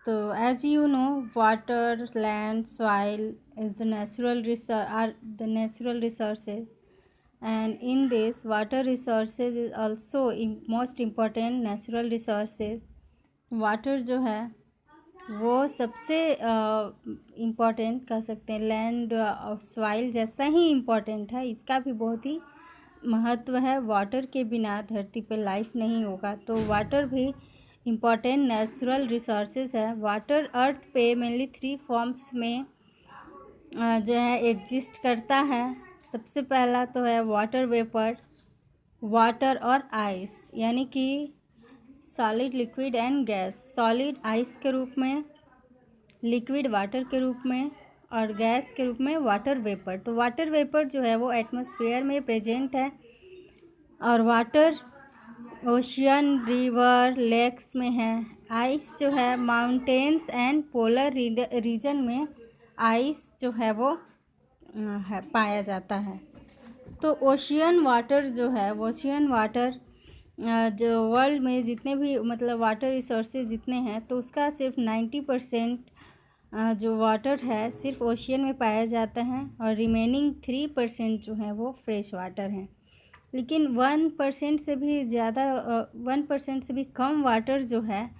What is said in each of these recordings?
तो as you know, water, land, soil is the natural resources, and in this water resources is also most important natural resources. Water जो है वो सबसे important कह सकते हैं, लैंड और सॉइल जैसा ही इम्पोर्टेंट है, इसका भी बहुत ही महत्व है। वाटर के बिना धरती पे लाइफ नहीं होगा, तो वाटर भी इम्पोर्टेंट नेचुरल रिसोर्सेज है। वाटर अर्थ पे मेनली 3 फॉर्म्स में जो है एग्जिस्ट करता है। सबसे पहला तो है वाटर वेपर, वाटर और आइस, यानी कि solid, liquid and gas. Solid ice के रूप में, लिक्विड वाटर के रूप में और गैस के रूप में वाटर वेपर। तो वाटर वेपर जो है वो एटमॉस्फेयर में प्रेजेंट है, और वाटर ओशियन, रिवर, लेक्स में है। आइस जो है माउंटेन्स एंड पोलर रीजन में आइस जो है वो पाया जाता है। तो ओशियन वाटर जो है, ओशियन वाटर जो वर्ल्ड में जितने भी मतलब वाटर रिसोर्सेज जितने हैं, तो उसका सिर्फ 90% जो वाटर है सिर्फ ओशियन में पाया जाता है, और रिमेनिंग 3% जो है वो फ्रेश वाटर हैं। लेकिन 1% से भी ज़्यादा 1% से भी कम वाटर जो है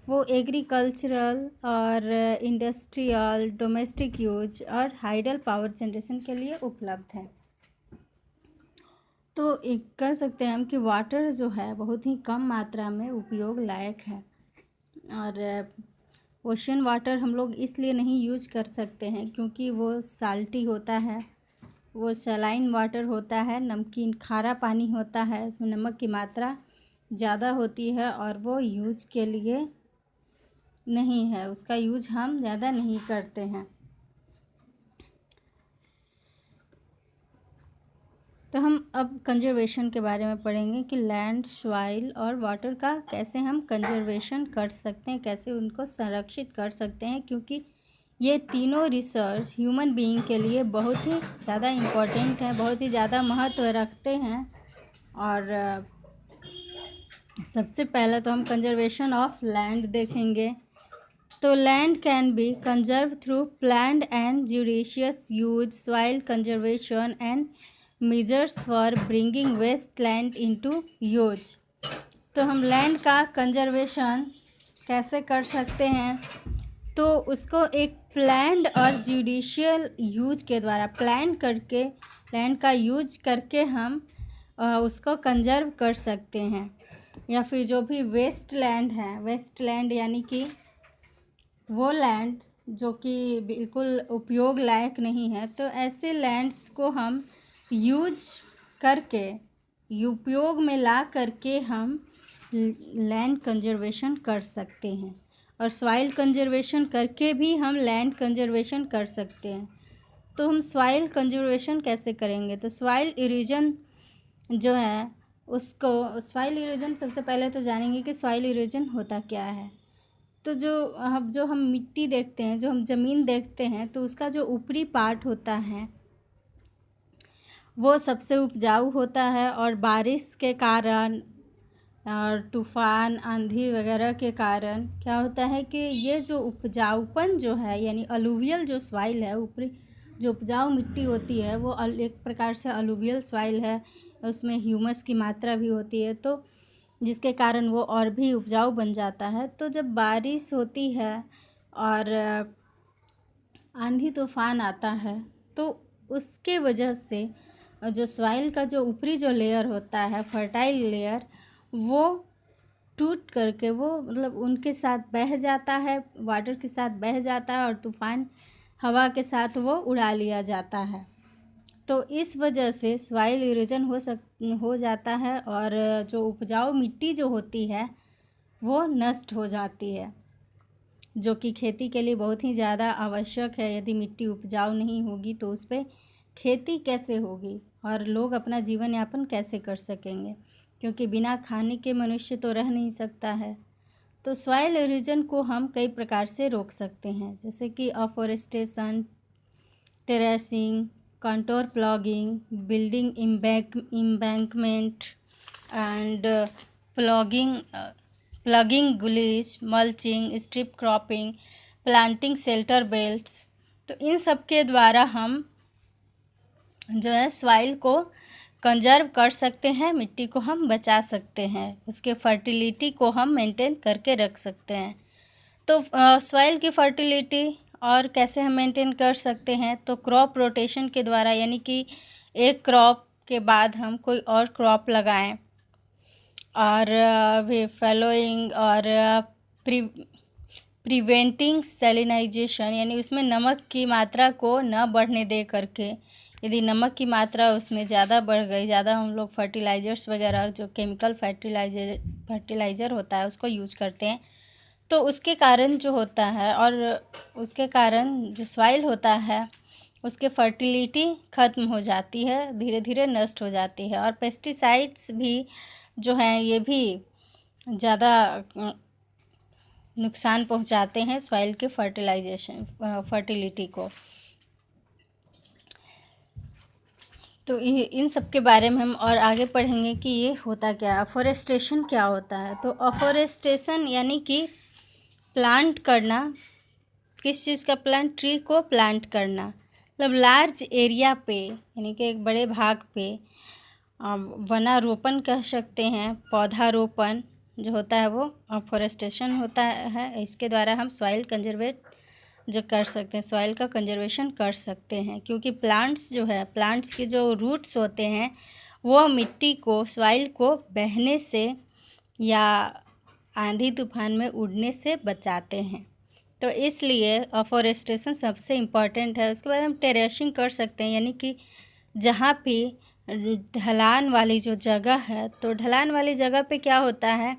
वो एग्रीकल्चरल और इंडस्ट्रियल, डोमेस्टिक यूज और हाइडल पावर जनरेशन के लिए उपलब्ध है। तो एक कह सकते हैं हम कि वाटर जो है बहुत ही कम मात्रा में उपयोग लायक है। और ओशियन वाटर हम लोग इसलिए नहीं यूज कर सकते हैं क्योंकि वो साल्टी होता है, वो सलाइन वाटर होता है, नमकीन खारा पानी होता है, उसमें नमक की मात्रा ज़्यादा होती है और वो यूज के लिए नहीं है, उसका यूज हम ज़्यादा नहीं करते हैं। तो हम अब कंजर्वेशन के बारे में पढ़ेंगे कि लैंड, सॉइल और वाटर का कैसे हम कंजर्वेशन कर सकते हैं, कैसे उनको संरक्षित कर सकते हैं, क्योंकि ये तीनों रिसोर्स ह्यूमन बीइंग के लिए बहुत ही ज़्यादा इम्पोर्टेंट है, बहुत ही ज़्यादा महत्व रखते हैं। और सबसे पहले तो हम कंजर्वेशन ऑफ लैंड देखेंगे। तो land can be conserve through planned and judicious use, soil conservation and measures for bringing waste land into use. तो हम लैंड का कंजर्वेशन कैसे कर सकते हैं, तो उसको एक प्लान्ड और जुडिशियल यूज के द्वारा, प्लान करके लैंड का यूज करके हम उसको कंजर्व कर सकते हैं। या फिर जो भी वेस्ट लैंड है, वेस्ट लैंड यानी कि वो लैंड जो कि बिल्कुल उपयोग लायक नहीं है, तो ऐसे लैंड्स को हम यूज करके, उपयोग में ला करके हम लैंड कंजर्वेशन कर सकते हैं। और सॉइल कंजर्वेशन करके भी हम लैंड कंजर्वेशन कर सकते हैं। तो हम सॉइल कंजर्वेशन कैसे करेंगे, तो सॉइल इरोजन जो है उसको, सॉइल इरोजन सबसे पहले तो जानेंगे कि सॉइल इरोजन होता क्या है। तो जो हम मिट्टी देखते हैं, जो हम ज़मीन देखते हैं, तो उसका जो ऊपरी पार्ट होता है वो सबसे उपजाऊ होता है, और बारिश के कारण और तूफ़ान, आंधी वगैरह के कारण क्या होता है कि ये जो उपजाऊपन जो है, यानी अलुवियल जो सॉइल है, ऊपरी जो उपजाऊ मिट्टी होती है वो एक प्रकार से अलुवियल सॉइल है, उसमें ह्यूमस की मात्रा भी होती है, तो जिसके कारण वो और भी उपजाऊ बन जाता है। तो जब बारिश होती है और आंधी तूफान आता है, तो उसके वजह से जो सॉइल का जो ऊपरी जो लेयर होता है, फर्टाइल लेयर, वो टूट करके वो मतलब उनके साथ बह जाता है, वाटर के साथ बह जाता है, और तूफान हवा के साथ वो उड़ा लिया जाता है। तो इस वजह से सॉइल इरोजन हो जाता है, और जो उपजाऊ मिट्टी जो होती है वो नष्ट हो जाती है, जो कि खेती के लिए बहुत ही ज़्यादा आवश्यक है। यदि मिट्टी उपजाऊ नहीं होगी तो उस पर खेती कैसे होगी और लोग अपना जीवन यापन कैसे कर सकेंगे, क्योंकि बिना खाने के मनुष्य तो रह नहीं सकता है। तो सॉइल इरोजन को हम कई प्रकार से रोक सकते हैं, जैसे कि afforestation, terracing, contour ploughing, building embankment and plugging gullies, mulching, strip cropping, planting shelter belts. तो इन सब के द्वारा हम जो है सॉइल को कंजर्व कर सकते हैं, मिट्टी को हम बचा सकते हैं, उसके फर्टिलिटी को हम मेंटेन करके रख सकते हैं। तो सॉइल की फर्टिलिटी और कैसे हम मेंटेन कर सकते हैं, तो क्रॉप रोटेशन के द्वारा, यानी कि एक क्रॉप के बाद हम कोई और क्रॉप लगाएं, और वे फैलोइंग और प्रिवेंटिंग सैलिनाइजेशन, यानी उसमें नमक की मात्रा को न बढ़ने दे करके, यदि नमक की मात्रा उसमें ज़्यादा बढ़ गई, ज़्यादा हम लोग फर्टिलाइजर्स वगैरह जो केमिकल फर्टिलाइज़र होता है उसको यूज करते हैं, तो उसके कारण जो होता है, और उसके कारण जो सॉइल होता है उसके फर्टिलिटी ख़त्म हो जाती है, धीरे धीरे नष्ट हो जाती है। और पेस्टिसाइड्स भी जो हैं ये भी ज़्यादा नुकसान पहुंचाते हैं सॉइल के फर्टिलिटी को। तो इन सब के बारे में हम और आगे पढ़ेंगे कि ये होता क्या है, अफॉरेस्टेशन क्या होता है। तो अफॉरेस्टेशन यानी कि प्लांट करना, किस चीज़ का प्लांट, ट्री को प्लांट करना, मतलब लार्ज एरिया पे, यानी कि एक बड़े भाग पे वनारोपण कह सकते हैं, पौधारोपण जो होता है वो अफॉरेस्टेशन होता है। इसके द्वारा हम सॉइल कंजर्वेट जो कर सकते हैं, सॉइल का कंजर्वेशन कर सकते हैं, क्योंकि प्लांट्स जो है, प्लांट्स के जो रूट्स होते हैं वो मिट्टी को, सॉइल को बहने से या आंधी तूफान में उड़ने से बचाते हैं। तो इसलिए अफॉरेस्टेशन सबसे इम्पॉर्टेंट है। उसके बाद हम टेरेसिंग कर सकते हैं, यानी कि जहाँ भी ढलान वाली जो जगह है, तो ढलान वाली जगह पे क्या होता है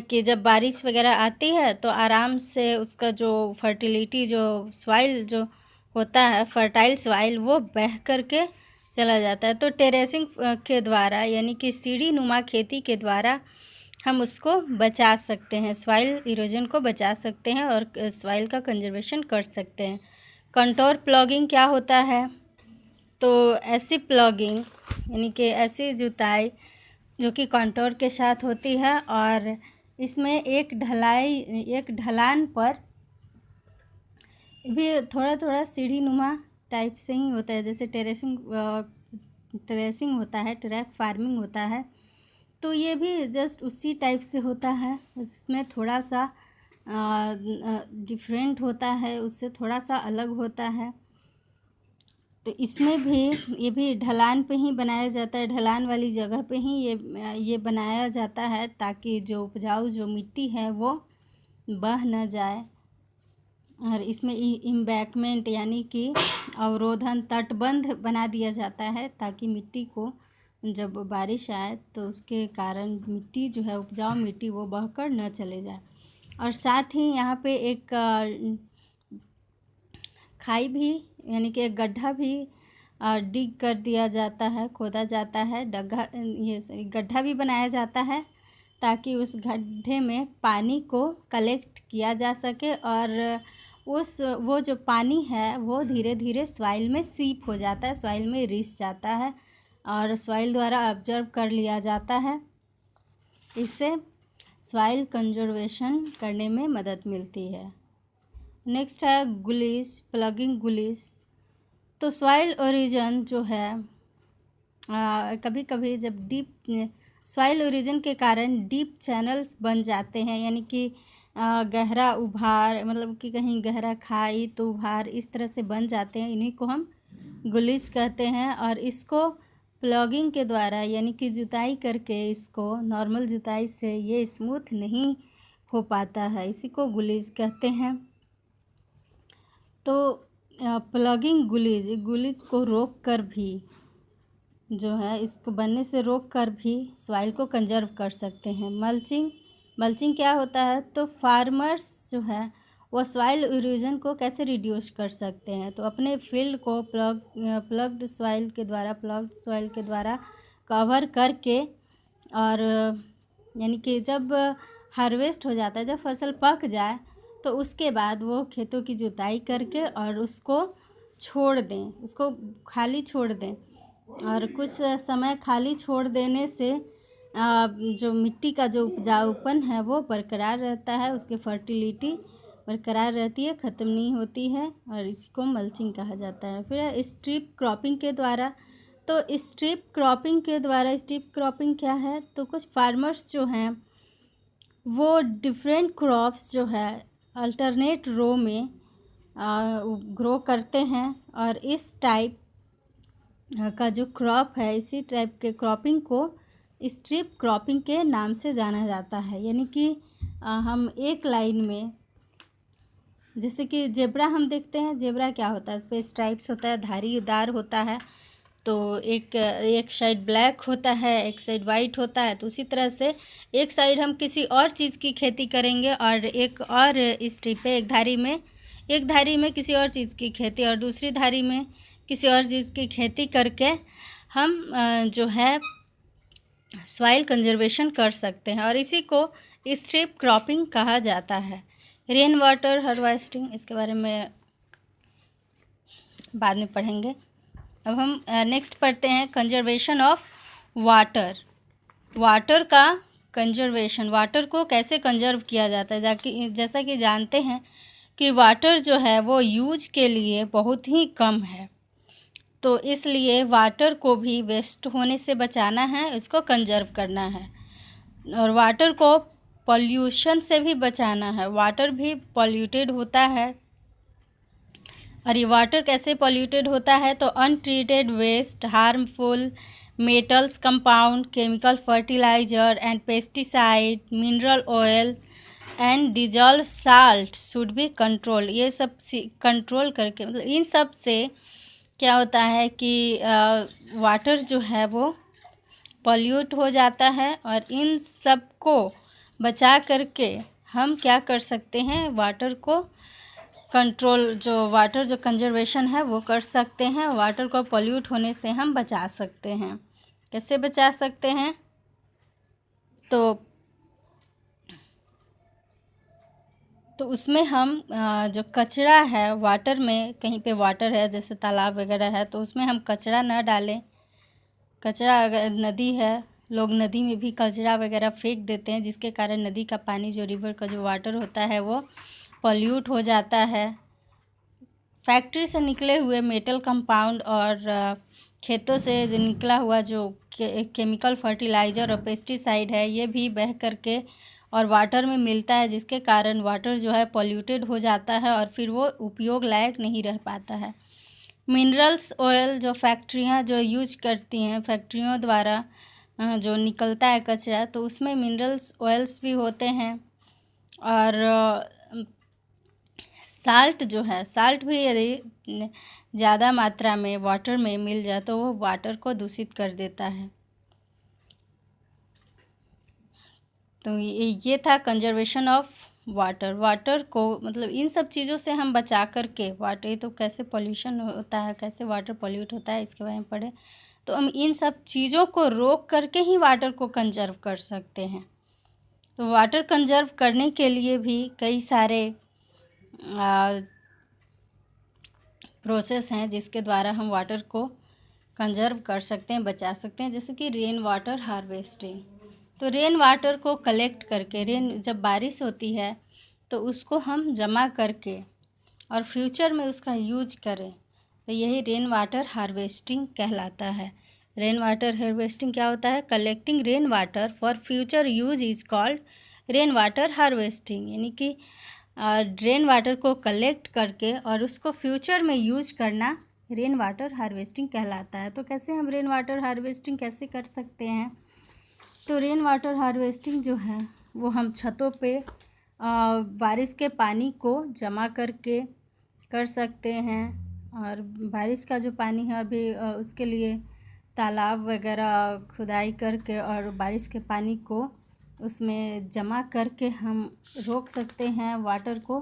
कि जब बारिश वगैरह आती है तो आराम से उसका जो फर्टिलिटी, जो सॉइल जो होता है, फर्टाइल सॉइल, वो बह करके चला जाता है। तो टेरेसिंग के द्वारा, यानी कि सीढ़ी नुमा खेती के द्वारा हम उसको बचा सकते हैं, सॉइल इरोजन को बचा सकते हैं और सॉइल का कंजर्वेशन कर सकते हैं। कंटोर प्लॉगिंग क्या होता है, तो ऐसी प्लॉगिंग यानी कि ऐसी जुताई जो कि कंटोर के साथ होती है, और इसमें एक ढलान पर भी थोड़ा थोड़ा सीढ़ी नुमा टाइप से ही होता है, जैसे टेरेसिंग होता है, टेरेस फार्मिंग होता है, तो ये भी जस्ट उसी टाइप से होता है। इसमें थोड़ा सा डिफरेंट होता है, उससे थोड़ा सा अलग होता है। तो इसमें भी ये भी ढलान पे ही बनाया जाता है, ढलान वाली जगह पे ही ये बनाया जाता है, ताकि जो उपजाऊ जो मिट्टी है वो बह न जाए। और इसमें इम्बैकमेंट यानी कि अवरोधन, तटबंध बना दिया जाता है, ताकि मिट्टी को जब बारिश आए तो उसके कारण मिट्टी जो है, उपजाऊ मिट्टी, वो बहकर न चले जाए। और साथ ही यहाँ पे एक खाई भी, यानी कि एक गड्ढा भी डिग कर दिया जाता है, खोदा जाता है, गड्ढा भी बनाया जाता है, ताकि उस गड्ढे में पानी को कलेक्ट किया जा सके, और वो जो पानी है वो धीरे धीरे सॉइल में सीप हो जाता है, सॉइल में रिस जाता है और सॉइल द्वारा ऑब्जर्व कर लिया जाता है। इससे सॉइल कंजर्वेशन करने में मदद मिलती है। नेक्स्ट है गुलीज, प्लगिंग गुलीज। तो सॉइल ओरिजिन जो है, कभी कभी जब डीप सॉइल ओरिजिन के कारण डीप चैनल्स बन जाते हैं, यानी कि गहरा उभार, मतलब कि कहीं गहरा खाई तो उभार, इस तरह से बन जाते हैं, इन्हीं को हम गुलीज कहते हैं। और इसको प्लॉगिंग के द्वारा, यानी कि जुताई करके, इसको नॉर्मल जुताई से ये स्मूथ नहीं हो पाता है, इसी को गुलीज कहते हैं। तो प्लगिंग गुलीज को रोक कर भी जो है, इसको बनने से रोक कर भी सॉइल को कंजर्व कर सकते हैं। मल्चिंग क्या होता है, तो फार्मर्स जो है वो सॉइल इरोजन को कैसे रिड्यूस कर सकते हैं, तो अपने फील्ड को प्लग्ड सॉइल के द्वारा कवर करके, और यानी कि जब हार्वेस्ट हो जाता है, जब फसल पक जाए, तो उसके बाद वो खेतों की जुताई करके और उसको छोड़ दें, उसको खाली छोड़ दें। और कुछ समय खाली छोड़ देने से जो मिट्टी का जो उपजाऊपन है वो बरकरार रहता है, उसकी फर्टिलिटी बरकरार रहती है, ख़त्म नहीं होती है, और इसको मल्चिंग कहा जाता है। फिर स्ट्रिप क्रॉपिंग के द्वारा, तो स्ट्रिप क्रॉपिंग क्या है, तो कुछ फार्मर्स जो हैं वो डिफरेंट क्रॉप्स जो है अल्टरनेट रो में ग्रो करते हैं, और इस टाइप का जो क्रॉप है, इसी टाइप के क्रॉपिंग को स्ट्रिप क्रॉपिंग के नाम से जाना जाता है। यानी कि हम एक लाइन में, जैसे कि जेब्रा हम देखते हैं, जेब्रा क्या होता है, उस पर स्ट्राइप्स होता है, धारीदार होता है, तो एक साइड ब्लैक होता है, एक साइड वाइट होता है। तो उसी तरह से एक साइड हम किसी और चीज़ की खेती करेंगे और एक और स्ट्रिप पे एक धारी में किसी और चीज़ की खेती और दूसरी धारी में किसी और चीज़ की खेती करके हम जो है सॉइल कंजर्वेशन कर सकते हैं, और इसी को स्ट्रिप क्रॉपिंग कहा जाता है। रेन वाटर हार्वेस्टिंग, इसके बारे में बाद में पढ़ेंगे। अब हम नेक्स्ट पढ़ते हैं कंजर्वेशन ऑफ वाटर। वाटर का कंजर्वेशन, वाटर को कैसे कंजर्व किया जाता है, जैसा कि जानते हैं कि वाटर जो है वो यूज के लिए बहुत ही कम है, तो इसलिए वाटर को भी वेस्ट होने से बचाना है, इसको कंजर्व करना है, और वाटर को पॉल्यूशन से भी बचाना है। वाटर भी पॉल्यूटेड होता है, और ये वाटर कैसे पॉल्यूटेड होता है, तो untreated waste, harmful metals compound, chemical fertiliser and pesticide, mineral oil and dissolve salt should be control. ये सब कंट्रोल करके, मतलब इन सब से क्या होता है कि वाटर जो है वो पॉल्यूट हो जाता है, और इन सब को बचा करके हम क्या कर सकते हैं, वाटर को कंट्रोल, जो वाटर जो कंजर्वेशन है वो कर सकते हैं। वाटर को पॉल्यूट होने से हम बचा सकते हैं। कैसे बचा सकते हैं, तो उसमें हम जो कचरा है वाटर में, कहीं पे वाटर है जैसे तालाब वगैरह है, तो उसमें हम कचरा ना डालें। कचरा, अगर नदी है, लोग नदी में भी कचरा वगैरह फेंक देते हैं, जिसके कारण नदी का पानी, जो रिवर का जो वाटर होता है वो पॉल्यूट हो जाता है। फैक्ट्री से निकले हुए मेटल कंपाउंड और खेतों से जो निकला हुआ जो केमिकल फर्टिलाइज़र और पेस्टिसाइड है, ये भी बह करके और वाटर में मिलता है, जिसके कारण वाटर जो है पॉल्यूटेड हो जाता है और फिर वो उपयोग लायक नहीं रह पाता है। मिनरल्स ऑयल जो फैक्ट्रियाँ जो यूज करती हैं, फैक्ट्रियों द्वारा जो निकलता है कचरा, तो उसमें मिनरल्स ऑयल्स भी होते हैं। और साल्ट जो है, साल्ट भी यदि ज़्यादा मात्रा में वाटर में मिल जाए तो वो वाटर को दूषित कर देता है। तो ये था कंजर्वेशन ऑफ वाटर। वाटर को, मतलब इन सब चीज़ों से हम बचा करके, वाटर, ये तो कैसे पॉल्यूशन होता है, कैसे वाटर पॉल्यूट होता है, इसके बारे में पढ़े, तो हम इन सब चीज़ों को रोक करके ही वाटर को कंजर्व कर सकते हैं। तो वाटर कंजर्व करने के लिए भी कई सारे प्रोसेस हैं जिसके द्वारा हम वाटर को कंजर्व कर सकते हैं, बचा सकते हैं, जैसे कि रेन वाटर हार्वेस्टिंग। तो रेन वाटर को कलेक्ट करके, जब बारिश होती है तो उसको हम जमा करके और फ्यूचर में उसका यूज करें, तो यही रेन वाटर हार्वेस्टिंग कहलाता है। रेन वाटर हार्वेस्टिंग क्या होता है, collecting rain water for future use is called rain water harvesting. यानी कि रेन वाटर को कलेक्ट करके और उसको फ्यूचर में यूज करना रेन वाटर हार्वेस्टिंग कहलाता है। तो कैसे हम रेन वाटर हार्वेस्टिंग कैसे कर सकते हैं, तो रेन वाटर हार्वेस्टिंग जो है वो हम छतों पे बारिश के पानी को जमा करके कर सकते हैं, और बारिश का जो पानी है अभी उसके लिए तालाब वगैरह खुदाई करके और बारिश के पानी को उसमें जमा करके हम रोक सकते हैं वाटर को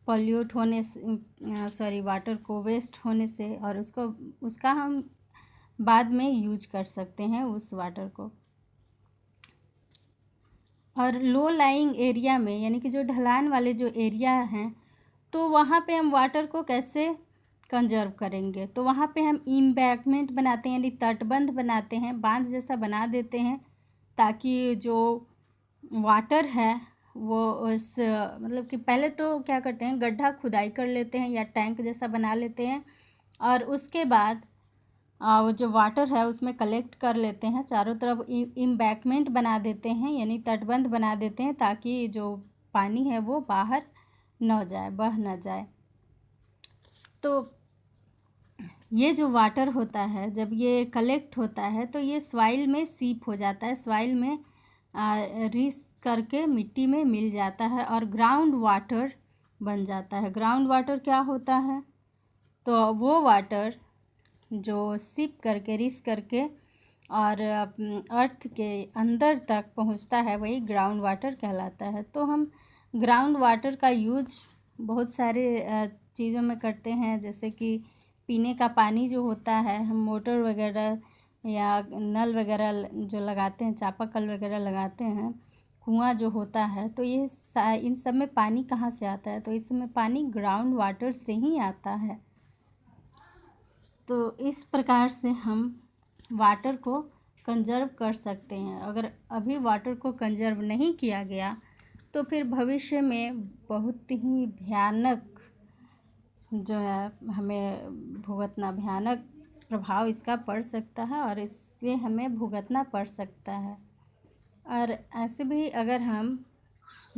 पॉल्यूट होने से, वाटर को वेस्ट होने से, और उसका हम बाद में यूज कर सकते हैं उस वाटर को। और लो लाइंग एरिया में, यानी कि जो ढलान वाले जो एरिया हैं, तो वहाँ पे हम वाटर को कैसे कंजर्व करेंगे, तो वहाँ पे हम इम्बैंकमेंट बनाते हैं, यानी तटबंध बनाते हैं, बांध जैसा बना देते हैं, ताकि जो वाटर है वो उस मतलब कि पहले तो क्या करते हैं, गड्ढा खुदाई कर लेते हैं या टैंक जैसा बना लेते हैं, और उसके बाद वो जो वाटर है उसमें कलेक्ट कर लेते हैं, चारों तरफ इम्बैकमेंट बना देते हैं, यानी तटबंध बना देते हैं, ताकि जो पानी है वो बाहर न जाए, बह न जाए। तो ये जो वाटर होता है जब ये कलेक्ट होता है तो ये सॉइल में सीप हो जाता है, सॉइल में रिस करके मिट्टी में मिल जाता है और ग्राउंड वाटर बन जाता है। ग्राउंड वाटर क्या होता है? तो वो वाटर जो सीप करके रिस करके और अर्थ के अंदर तक पहुंचता है वही ग्राउंड वाटर कहलाता है। तो हम ग्राउंड वाटर का यूज बहुत सारे चीज़ों में करते हैं, जैसे कि पीने का पानी जो होता है, हम मोटर वगैरह या नल वगैरह जो लगाते हैं, चापाकल वगैरह लगाते हैं, कुआं जो होता है, तो ये इन सब में पानी कहाँ से आता है? तो इसमें पानी ग्राउंड वाटर से ही आता है। तो इस प्रकार से हम वाटर को कंजर्व कर सकते हैं। अगर अभी वाटर को कंजर्व नहीं किया गया तो फिर भविष्य में बहुत ही भयानक जो है हमें भयानक प्रभाव इसका पड़ सकता है और इससे हमें भुगतना पड़ सकता है। और ऐसे भी अगर हम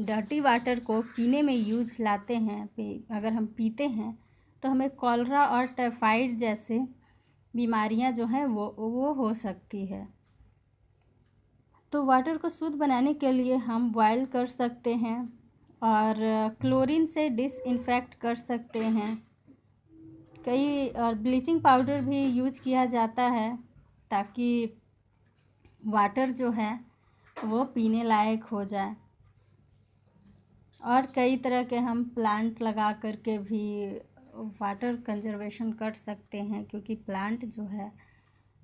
डर्टी वाटर को पीने में यूज लाते हैं, अगर हम पीते हैं, तो हमें कॉलरा और टाइफाइड जैसे बीमारियां जो हैं वो हो सकती है। तो वाटर को शुद्ध बनाने के लिए हम बॉयल कर सकते हैं और क्लोरीन से डिसइंफेक्ट कर सकते हैं। कई और ब्लीचिंग पाउडर भी यूज किया जाता है ताकि वाटर जो है वो पीने लायक हो जाए। और कई तरह के हम प्लांट लगा करके भी वाटर कंजर्वेशन कर सकते हैं, क्योंकि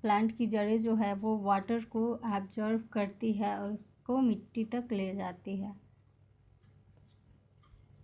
प्लांट की जड़ें जो है वो वाटर को एब्जॉर्व करती है और उसको मिट्टी तक ले जाती है।